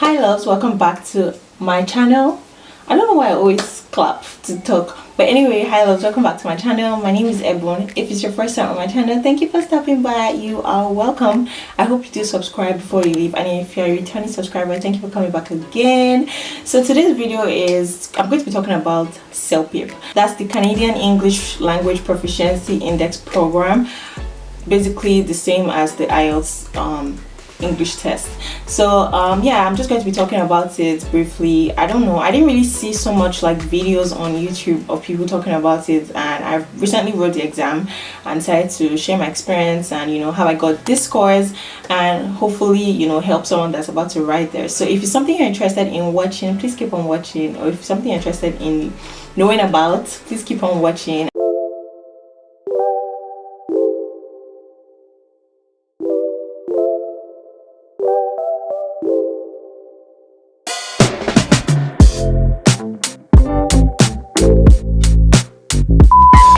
Hi loves, welcome back to my channel. I don't know why I always clap to talk, but anyway, hi loves, welcome back to my channel. My name is Ebun. If it's your first time on my channel, thank you for stopping by. You are welcome. I hope you do subscribe before you leave, and if you're a returning subscriber, thank you for coming back again. So today's video is I'm going to be talking about Celpip. That's the Canadian English Language Proficiency Index program, basically the same as the IELTS English test. So yeah, I'm just going to be talking about it briefly. I don't know, I didn't really see so much like videos on YouTube of people talking about it, and I recently wrote the exam and decided to share my experience and how I got this scores, and hopefully help someone that's about to write there. So if it's something you're interested in watching, please keep on watching, or if it's something you're interested in knowing about, please keep on watching.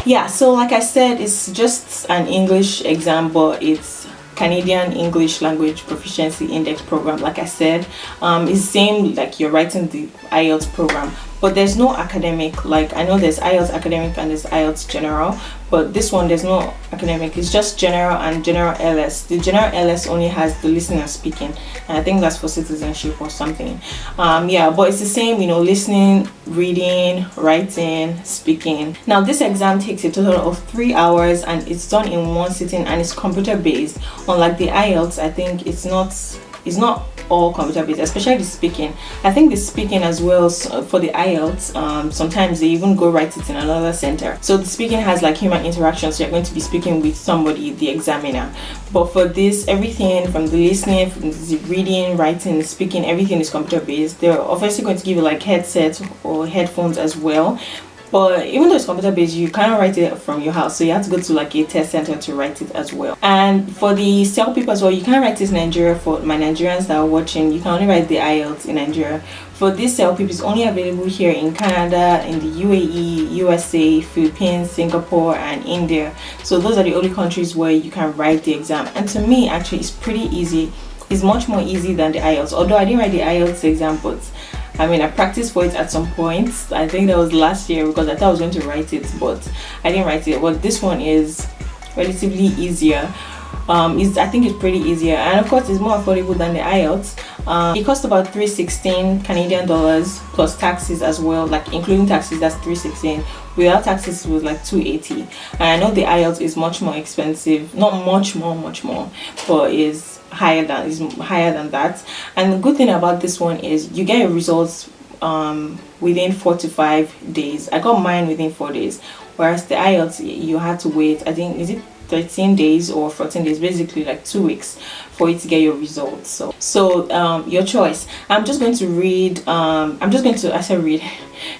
Yeah, so like I said, it's just an English exam, but it's Canadian English Language Proficiency Index program. Like I said, it's the same like you're writing the IELTS program, but there's no academic. Like I know there's IELTS academic and there's IELTS general, but this one there's no academic. It's just general and general LS. The general LS only has the listening and speaking, and I think that's for citizenship or something. Yeah, but it's the same, listening, reading, writing, speaking. Now this exam takes a total of 3 hours, and it's done in one sitting, and it's computer based. Unlike the IELTS, I think it's not all computer based, especially the speaking. I think the speaking as well, for the IELTS, sometimes they even go write it in another center. So the speaking has like human interaction, so you're going to be speaking with somebody, the examiner. But for this, everything from the listening, from the reading, writing, speaking, everything is computer based. They're obviously going to give you like headsets or headphones as well. But even though it's computer based, you cannot write it from your house, so you have to go to like a test center to write it as well. And for the Celpip as well, you can't write this in Nigeria. For my Nigerians that are watching, you can only write the IELTS in Nigeria. For this Celpip, is only available here in Canada, in the UAE, USA, Philippines, Singapore, and India. So those are the only countries where you can write the exam. And to me, actually, it's pretty easy. It's much more easy than the IELTS. Although I didn't write the IELTS exam, but I mean, I practiced for it at some point. I think that was last year, because I thought I was going to write it, but I didn't write it. But this one is relatively easier. I think it's pretty easier, and of course it's more affordable than the IELTS. It costs about $316 Canadian dollars plus taxes as well, like including taxes, that's $316. Without taxes it was like $280. And I know the IELTS is much more expensive, not much more, but is higher than that. And the good thing about this one is you get your results within 4 to 5 days. I got mine within 4 days, whereas the IELTS you had to wait, I think, is it 13 days or 14 days, basically like 2 weeks for you to get your results. So your choice. I'm just going to read,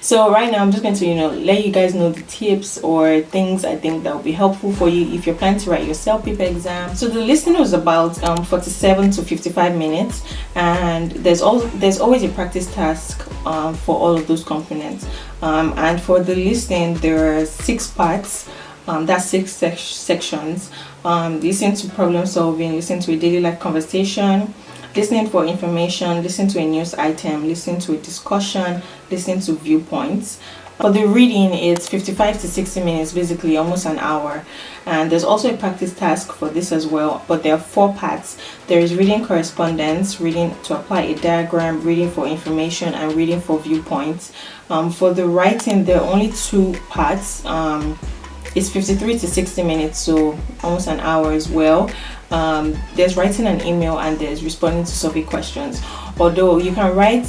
so right now I'm just going to let you guys know the tips or things I think that will be helpful for you if you're planning to write your Celpip exam. So the listening was about 47 to 55 minutes, and there's always a practice task for all of those components. And for the listening, there are 6 parts. That's 6 sections. Listen to problem solving, listen to a daily life conversation, listening for information, listen to a news item, listen to a discussion, listen to viewpoints. For the reading, it's 55 to 60 minutes, basically almost an hour. And there's also a practice task for this as well, but there are 4 parts. There is reading correspondence, reading to apply a diagram, reading for information, and reading for viewpoints. For the writing, there are only 2 parts. It's 53 to 60 minutes, so almost an hour as well. There's writing an email, and there's responding to survey questions. Although you can write,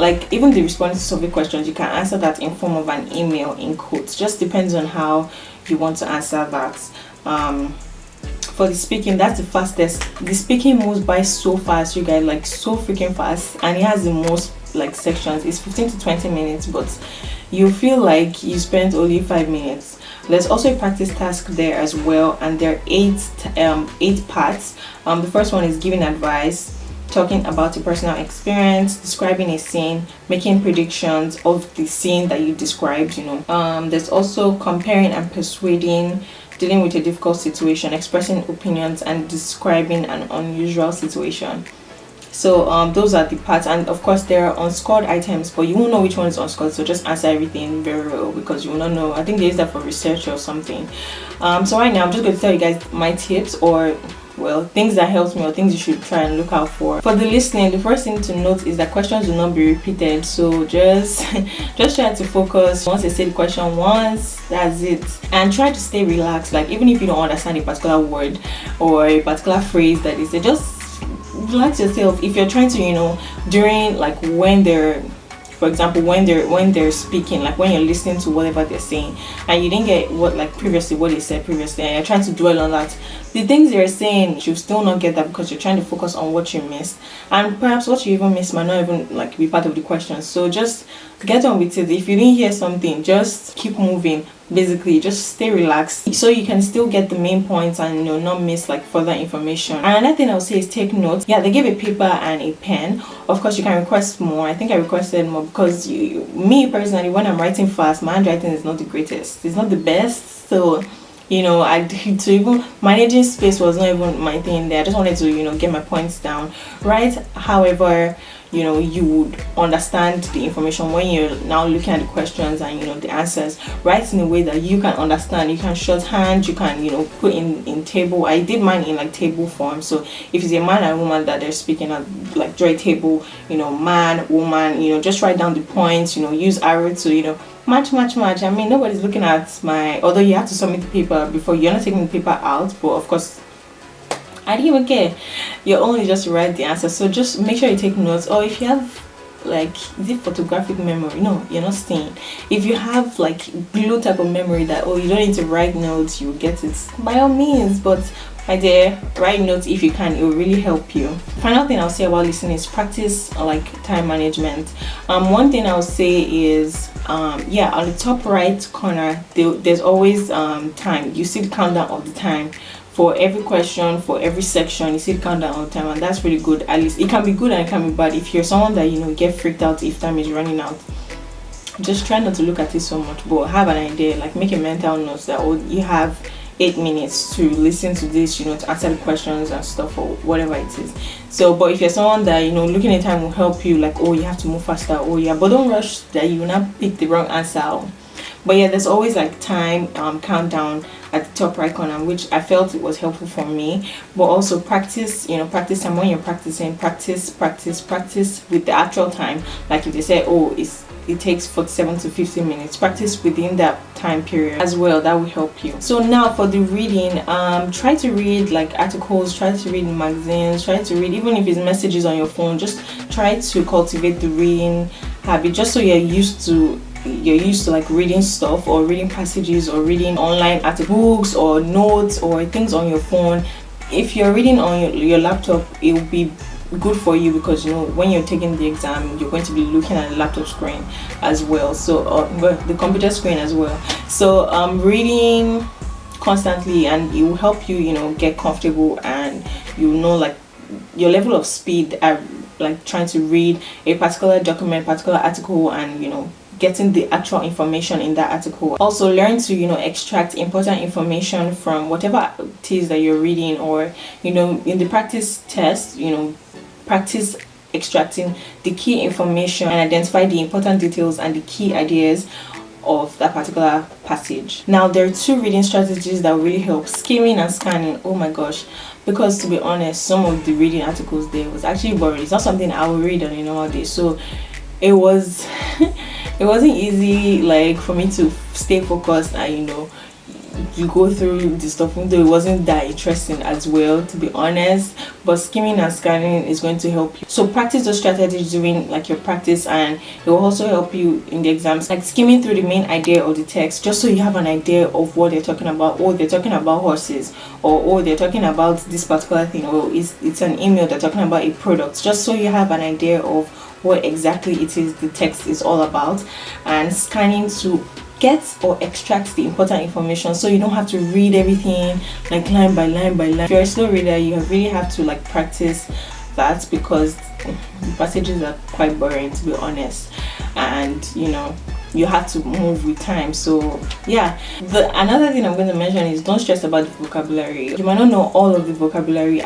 like, even the responding to survey questions, you can answer that in form of an email in quotes. Just depends on how you want to answer that. For the speaking, that's the fastest. The speaking moves by so fast, you guys, like so freaking fast, and it has the most like sections. It's 15 to 20 minutes, but you feel like you spent only 5 minutes. There's also a practice task there as well, and there are 8 parts. The first one is giving advice, talking about your personal experience, describing a scene, making predictions of the scene that you described. There's also comparing and persuading, dealing with a difficult situation, expressing opinions, and describing an unusual situation. So those are the parts, and of course there are unscored items, but you won't know which one is unscored, so just answer everything very well because you will not know. I think they use that for research or something. So right now I'm just going to tell you guys my tips, or well, things that helps me or things you should try and look out for the listening. The first thing to note is that questions will not be repeated, so just try to focus. Once you say the question once, that's it, and try to stay relaxed. Like, even if you don't understand a particular word or a particular phrase that is, just relax yourself. If you're trying to, during, like, when they're, for example, when they're speaking, like when you're listening to whatever they're saying and you didn't get what they said previously, and you're trying to dwell on that, the things they're saying, you'll still not get that because you're trying to focus on what you missed, and perhaps what you even missed might not even like be part of the question. So just get on with it. If you didn't hear something, just keep moving. Basically, just stay relaxed so you can still get the main points and not miss like further information. And another thing I would say is take notes. Yeah, they give a paper and a pen. Of course, you can request more. I think I requested more because me personally, when I'm writing fast, my handwriting is not the greatest. It's not the best. So to even managing space was not even my thing there. I just wanted to get my points down right. However, you would understand the information when you're now looking at the questions and the answers, write in a way that you can understand. You can shorthand, you can put in table. I did mine in like table form, so if it's a man and woman that they're speaking at, like draw a table, man, woman, just write down the points, use arrow to match. I mean, nobody's looking at although you have to submit the paper before, you're not taking the paper out, but of course I didn't even care. You're only just write the answer. So just make sure you take notes. Or if you have like, is it photographic memory? No, you're not staying. If you have like glue type of memory that you don't need to write notes, you'll get it, by all means. But my dear, write notes if you can. It will really help you. Final thing I'll say about listening is practice like time management. One thing I'll say is on the top right corner there's always time. You see the countdown of the time. For every question, for every section, you see the countdown all the time, and that's really good. At least it can be good and it can be bad. If you're someone that get freaked out if time is running out, just try not to look at it so much, but have an idea, like make a mental note that you have 8 minutes to listen to this, to answer the questions and stuff or whatever it is. So, but if you're someone that looking at time will help you, like, you have to move faster, but don't rush that you will not pick the wrong answer. But yeah, there's always like time countdown at the top right corner, which I felt it was helpful for me. But also practice, practice time. When you're practicing, practice with the actual time. Like if they say, it takes 47 to 50 minutes, practice within that time period as well. That will help you. So now for the reading, try to read like articles, try to read magazines, try to read, even if it's messages on your phone, just try to cultivate the reading habit, just so you're used to like reading stuff or reading passages or reading online articles or notes or things on your phone. If you're reading on your laptop, it will be good for you because when you're taking the exam, you're going to be looking at the laptop screen as well, so the computer screen as well. So reading constantly, and it will help you get comfortable, and like your level of speed at like trying to read a particular document, particular article, and getting the actual information in that article. Also learn to extract important information from whatever it is that you're reading, or in the practice test, practice extracting the key information and identify the important details and the key ideas of that particular passage. Now there are 2 reading strategies that really help: skimming and scanning. Oh my gosh, because to be honest, some of the reading articles there was actually boring. It's not something I would read on a normal day, so it was it wasn't easy like for me to stay focused and you go through the stuff, even though it wasn't that interesting as well, to be honest. But skimming and scanning is going to help you. So practice those strategies during like your practice, and it will also help you in the exams, like skimming through the main idea of the text, just so you have an idea of what they're talking about. They're talking about horses, or they're talking about this particular thing, or it's an email, they're talking about a product, just so you have an idea of what exactly it is the text is all about. And scanning to get or extract the important information, so you don't have to read everything like line by line by line. If you're a slow reader, you really have to like practice that, because the passages are quite boring, to be honest. And you have to move with time. So yeah, another thing I'm going to mention is don't stress about the vocabulary. You might not know all of the vocabulary.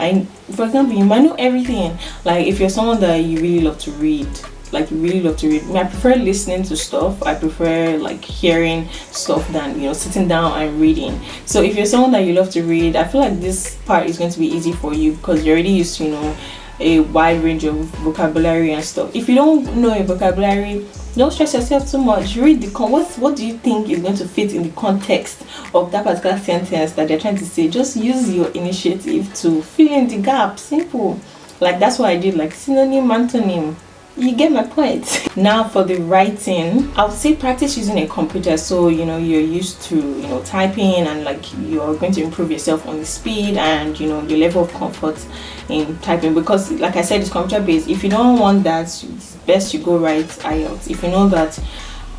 For example, you might know everything. Like if you're someone that you really love to read, I prefer listening to stuff. I prefer like hearing stuff than sitting down and reading. So if you're someone that you love to read, I feel like this part is going to be easy for you because you're already used to a wide range of vocabulary and stuff. If you don't know a vocabulary, don't stress yourself too much. Read what do you think is going to fit in the context of that particular sentence that they're trying to say. Just use your initiative to fill in the gap. Simple. Like that's what I did, like synonym, antonym. You get my point. Now for the writing, I would say practice using a computer. So you're used to typing, and like you're going to improve yourself on the speed and your level of comfort in typing, because like I said, it's computer based. If you don't want that, it's best you go write IELTS. If you know that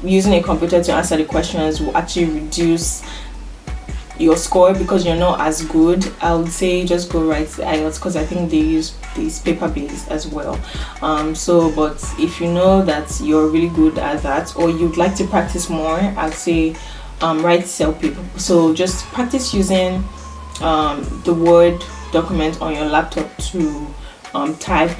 using a computer to answer the questions will actually reduce your score because you're not as good, I would say just go write the IELTS, because I think they use this paper based as well. But if you know that you're really good at that, or you'd like to practice more, I'd say write Celpip. So just practice using the Word document on your laptop to type,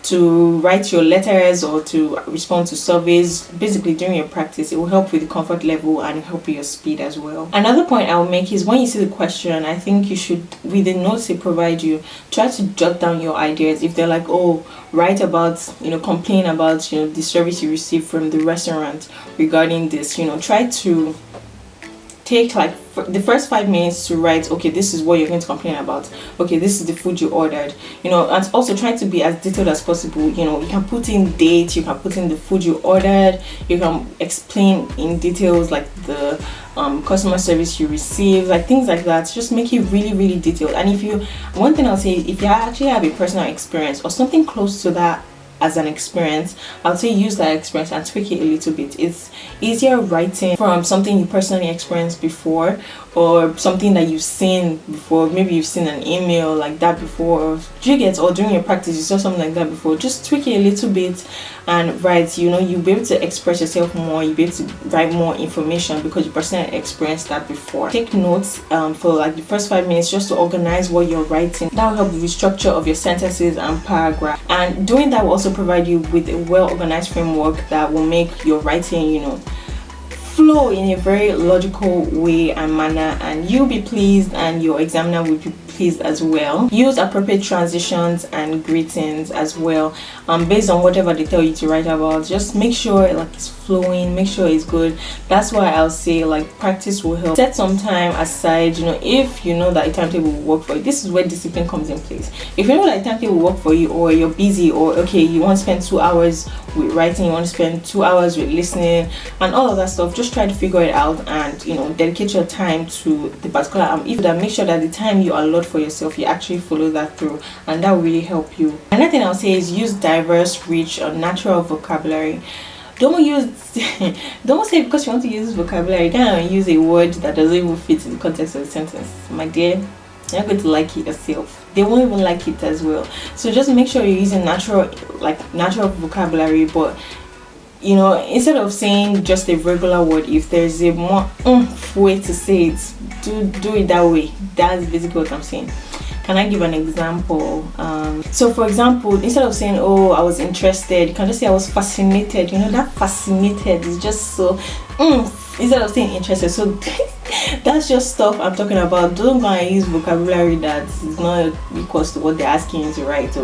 to write your letters or to respond to surveys. Basically during your practice, it will help with the comfort level and help with your speed as well. Another point I'll make is when you see the question, I think you should, with the notes they provide you, try to jot down your ideas. If they're like, oh, write about complain about the service you received from the restaurant regarding this, try to take like the first 5 minutes to write, okay, this is what you're going to complain about, okay, this is the food you ordered, and also try to be as detailed as possible. You can put in date, you can put in the food you ordered, you can explain in details like the customer service you receive, like things like that. Just make it really, really detailed. And one thing I'll say is, if you actually have a personal experience or something close to that as an experience, I'll say use that experience and tweak it a little bit. It's easier writing from something you personally experienced before, or something that you've seen before. Maybe you've seen an email like that before, or during your practice you saw something like that before. Just tweak it a little bit and write. You'll be able to express yourself more, you'll be able to write more information because you personally experienced that before. Take notes for like the first 5 minutes just to organize what you're writing. That will help with the structure of your sentences and paragraph, and doing that will also provide you with a well-organized framework that will make your writing flow in a very logical way and manner, and you'll be pleased and your examiner will be pleased as well. Use appropriate transitions and greetings as well, based on whatever they tell you to write about. Just make sure like it's flowing, make sure it's good. That's why I'll say like practice will help. Set some time aside. If you know that a timetable will work for you, this is where discipline comes in place. If you know that a timetable will work for you, or you're busy, or okay, you want to spend 2 hours with writing, you want to spend 2 hours with listening and all of that stuff, just try to figure it out and dedicate your time to the particular if that, make sure that the time you allot for yourself, you actually follow that through, and that will really help you. Another thing I'll say is use diverse, rich, or natural vocabulary. Don't say because you want to use vocabulary, you can't use a word that doesn't even fit in the context of the sentence. My dear, you're not going to like it yourself. They won't even like it as well. So just make sure you're using natural vocabulary, but instead of saying just a regular word, if there's a more way to say it, do it that way. That's basically what I'm saying. Can I give an example? So for example, instead of saying, oh, I was interested, you can just say I was fascinated. That fascinated is just so instead of saying interested. So that's just stuff I'm talking about. Don't go and use vocabulary that is not equals to what they're asking you to write.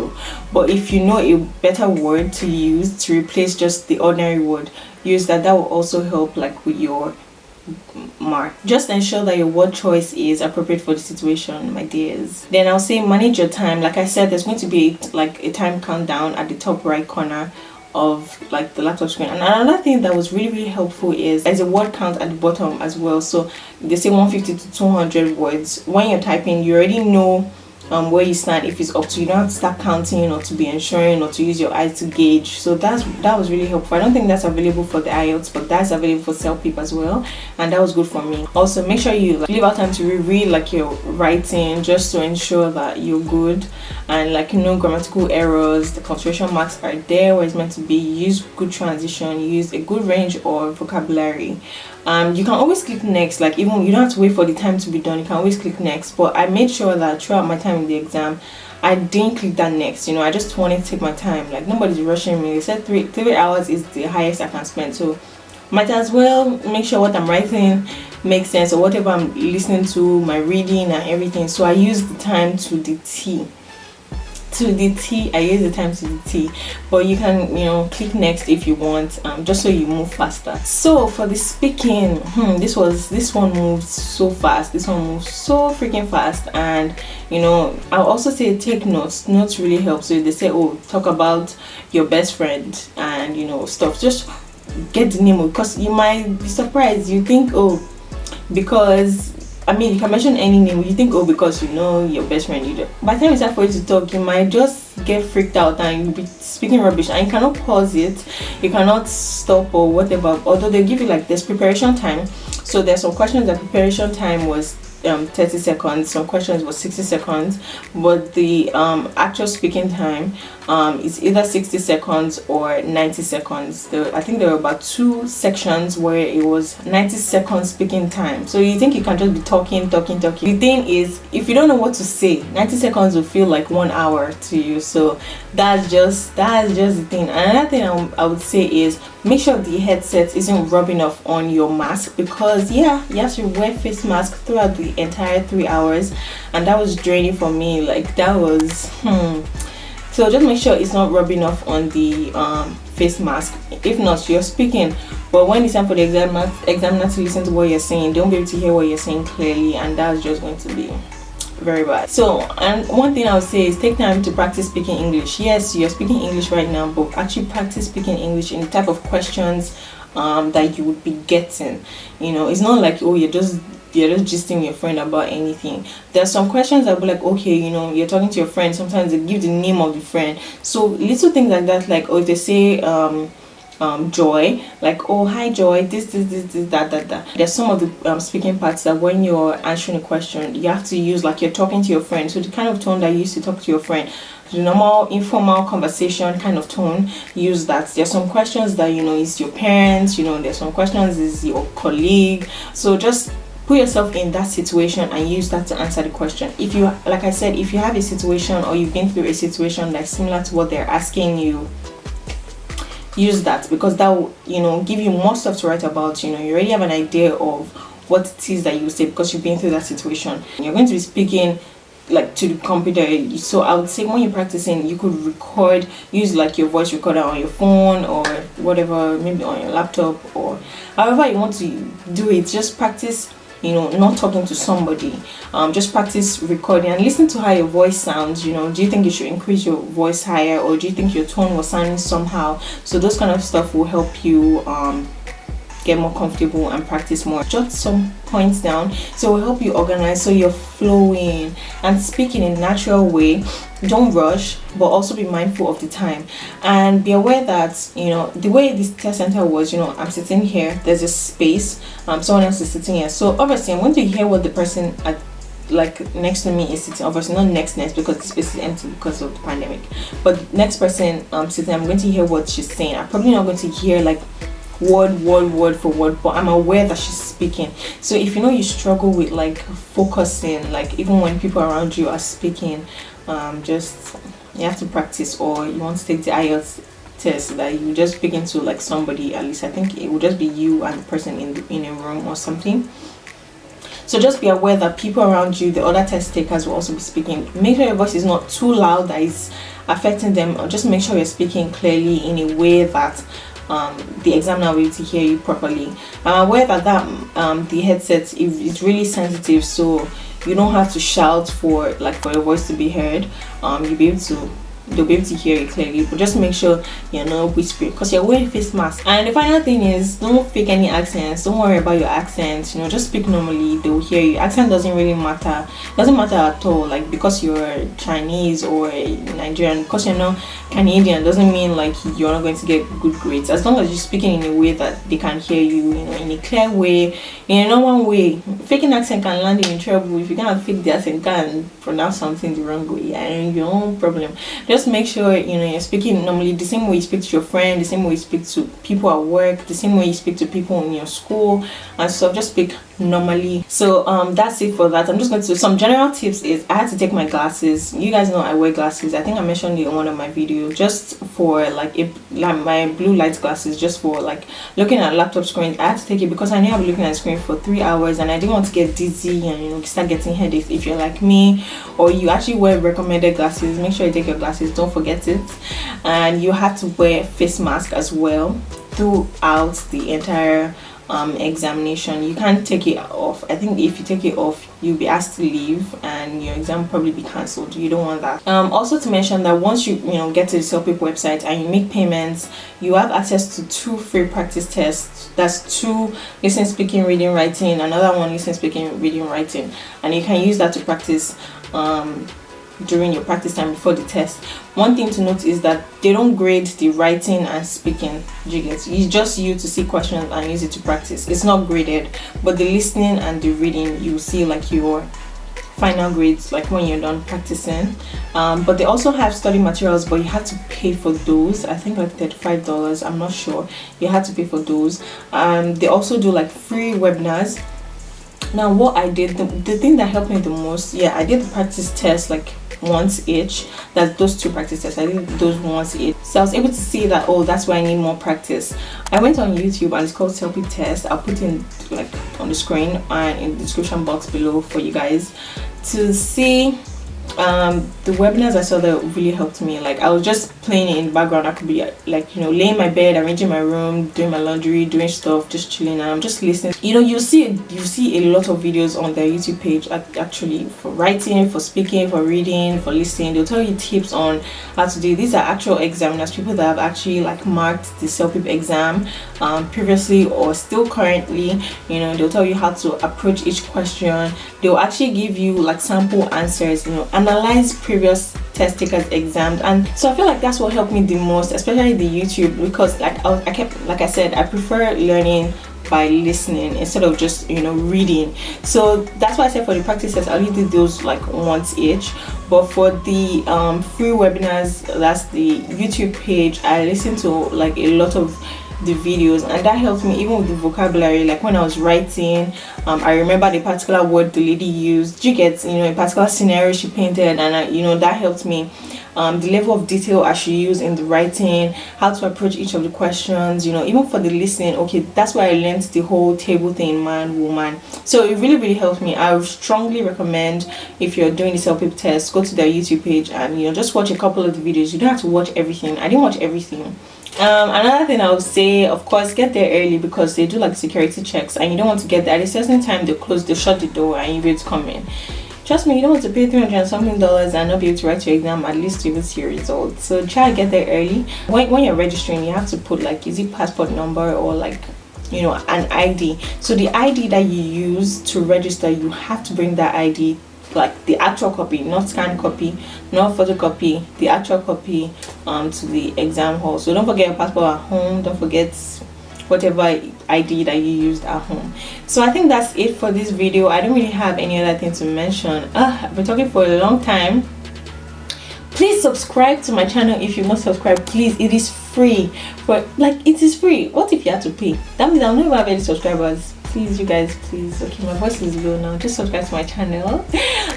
But if you know a better word to use to replace just the ordinary word, use that. That will also help like with your mark. Just ensure that your word choice is appropriate for the situation, my dears. Then I'll say manage your time. Like I said, there's going to be like a time countdown at the top right corner of like the laptop screen. And another thing that was really, really helpful is there's a word count at the bottom as well. So they say 150 to 200 words. When you're typing, you already know where you stand. If it's up to you, don't have to start counting or to be ensuring or to use your eyes to gauge. So that was really helpful. I don't think that's available for the IELTS, but that's available for Celpip as well, and that was good for me. Also, make sure you leave out time to reread your writing, just to ensure that you're good, and grammatical errors, the punctuation marks are there where it's meant to be. Use good transition, use a good range of vocabulary. You can always click next, even you don't have to wait for the time to be done, you can always click next. But I made sure that throughout my time in the exam I didn't click that next. I just wanted to take my time. Nobody's rushing me. They said 3 hours is the highest I can spend, so might as well make sure what I'm writing makes sense, or whatever I'm listening to, my reading and everything. So I use the time to the T. I use the time to the T. But you can click next if you want, just so you move faster. So for the speaking, this one moves so fast. This one moves so freaking fast. And I'll also say take notes. Notes really help. So they say, oh, talk about your best friend and stuff. Just get the name, because you might be surprised. You think, oh, because you can mention any name. You think, oh, because your best friend, by the time it's time for you to talk, you might just get freaked out and you'll be speaking rubbish, and you cannot pause it, you cannot stop or whatever. Although they give you there's preparation time. So there's some questions that preparation time was 30 seconds, some questions was 60 seconds, but the actual speaking time is either 60 seconds or 90 seconds. I think there were about 2 sections where it was 90 seconds speaking time. So you think you can just be talking. The thing is, if you don't know what to say, 90 seconds will feel like 1 hour to you. So that's just the thing. Another thing I would say is, make sure the headset isn't rubbing off on your mask, because you have to wear face mask throughout the entire 3 hours, and that was draining for me. That was so just make sure it's not rubbing off on the face mask. If not, you're speaking, but when it's time for the examiner to listen to what you're saying, don't be able to hear what you're saying clearly, and that's just going to be very bad. So, and one thing I would say is, take time to practice speaking English. Yes, you're speaking English right now, but actually practice speaking English in the type of questions that you would be getting. It's not like, oh, you're just gisting your friend about anything. There are some questions that will be like, okay, you're talking to your friend, sometimes they give the name of the friend. So little things like that, or if they say Joy, oh, hi Joy, this that. There's some of the speaking parts that when you're answering a question, you have to use you're talking to your friend. So the kind of tone that you used to talk to your friend, the normal informal conversation kind of tone, use that. There's some questions that is your parents, there's some questions is your colleague. So just put yourself in that situation and use that to answer the question. If you, like I said, if you have a situation or you've been through a situation that's similar to what they're asking you, use that, because that will give you more stuff to write about. You already have an idea of what it is that you say, because you've been through that situation. You're going to be speaking to the computer. So I would say, when you're practicing, you could record, use your voice recorder on your phone or whatever, maybe on your laptop, or however you want to do it. Just practice not talking to somebody. Just practice recording and listen to how your voice sounds. Do you think you should increase your voice higher, or do you think your tone was sounding somehow? So those kind of stuff will help you get more comfortable and practice more. Jot some points down, so it will help you organize, so you're flowing and speaking in a natural way. Don't rush, but also be mindful of the time, and be aware that the way this test center was, I'm sitting here, there's a space, someone else is sitting here, so obviously I'm going to hear what the person at next to me is sitting. Obviously not next because the space is empty because of the pandemic, but next person sitting, I'm going to hear what she's saying. I'm probably not going to hear word for word, but I'm aware that she's speaking. So if you struggle with focusing, even when people around you are speaking, just you have to practice, or you want to take the IELTS test, that you just speaking to somebody. At least I think it would just be you and the person in a room or something. So just be aware that people around you, the other test takers, will also be speaking. Make sure your voice is not too loud that is affecting them, or just make sure you're speaking clearly in a way that the examiner will be able to hear you properly. I'm aware that the headset is really sensitive, so you don't have to shout for your voice to be heard. You'll be able to they'll be able to hear you clearly. But just make sure you're not whispering because you're wearing face mask. And the final thing is, don't fake any accents. Don't worry about your accent. Just speak normally. They'll hear you. Accent doesn't really matter. It doesn't matter at all. Like, because you're Chinese or Nigerian, because you're not Canadian, doesn't mean like you're not going to get good grades. As long as you're speaking in a way that they can hear you, in a clear way, in a normal way. Faking accent can land you in trouble. If you can't fake the accent, can pronounce something the wrong way, and your own problem. Just make sure you're speaking normally, the same way you speak to your friend, the same way you speak to people at work, the same way you speak to people in your school and stuff. Just speak normally. So that's it for that. I'm just going to some general tips. Is I had to take my glasses. You guys know I wear glasses. I think I mentioned it in one of my videos, just for like my blue light glasses, just for like looking at laptop screens. I had to take it because I knew I'd be looking at the screen for 3 hours and I didn't want to get dizzy and start getting headaches. If you're like me or you actually wear recommended glasses, make sure you take your glasses, don't forget it. And you have to wear face mask as well throughout the entire examination. You can't take it off. I think if you take it off, you'll be asked to leave and your exam will probably be cancelled. You don't want that. Also to mention that once you get to the Celpip website and you make payments, you have access to 2 free practice tests. That's 2 listening, speaking, reading, writing, another one listening, speaking, reading, writing, and you can use that to practice during your practice time before the test. One thing to note is that they don't grade the writing and speaking. It's just you to see questions and use it to practice. It's not graded, but the listening and the reading, you see like your final grades like when you're done practicing. But they also have study materials, but you have to pay for those. I think like $35, I'm not sure. You have to pay for those. They also do like free webinars. Now what I did, the thing that helped me the most, I did the practice test like once each. That's those 2 practice tests. I did those once each, so I was able to see that, oh, that's why I need more practice. I went on YouTube and it's called celpiptest. I'll put in like on the screen and in the description box below for you guys to see the webinars I saw that really helped me. Like, I was just playing it in the background. I could be like laying in my bed, arranging my room, doing my laundry, doing stuff, just chilling, and I'm just listening. You see a lot of videos on their YouTube page actually, for writing, for speaking, for reading, for listening. They'll tell you tips on how to do. These are actual examiners, people that have actually like marked the Celpip exam previously or still currently. They'll tell you how to approach each question. They'll actually give you like sample answers, analyze previous test takers exams. And so I feel like that's what helped me the most, especially the YouTube, because like I said, I prefer learning by listening instead of just reading. So that's why I said for the practice test I only did those like once each. But for the free webinars, that's the YouTube page, I listened to like a lot of the videos, and that helped me even with the vocabulary. Like when I was writing, I remember the particular word the lady used. You get a particular scenario she painted, and that helped me. The level of detail I should use in the writing, how to approach each of the questions, even for the listening. Okay, that's why I learned the whole table thing, man, woman. So it really helped me. I would strongly recommend, if you're doing the Celpip test, go to their YouTube page and just watch a couple of the videos. You don't have to watch everything. I didn't watch everything. Another thing I would say, of course, get there early, because they do like security checks and you don't want to get there at a certain time. They'll shut the door and you'll be able to come in. Trust me, you don't want to pay $300 something and not be able to write your exam, at least to be able to see your results. So try to get there early. When you're registering, you have to put like, is it passport number or like an ID. So the ID that you use to register, you have to bring that ID, like the actual copy, not scanned copy, not photocopy, the actual copy to the exam hall. So don't forget your passport at home, don't forget whatever ID that you used at home. So I think that's it for this video. I don't really have any other thing to mention. I've been talking for a long time. Please subscribe to my channel if you're not subscribed. Please, it is free. But like, it is free. What if you have to pay? That means I'll never have any subscribers. Please, you guys, please. Okay, my voice is low now. Just subscribe to my channel,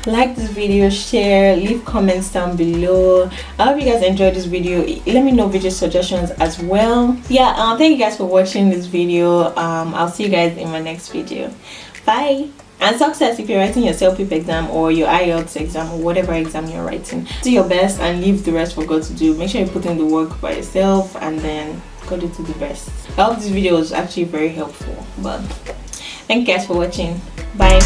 like this video, share, leave comments down below. I hope you guys enjoyed this video. Let me know video suggestions as well. Thank you guys for watching this video. I'll see you guys in my next video. Bye. And success if you're writing your Celpip exam or your IELTS exam or whatever exam you're writing. Do your best and leave the rest for God to do. Make sure you put in the work by yourself and then God will do the best. I hope this video was actually very helpful. But thank you guys for watching. Bye.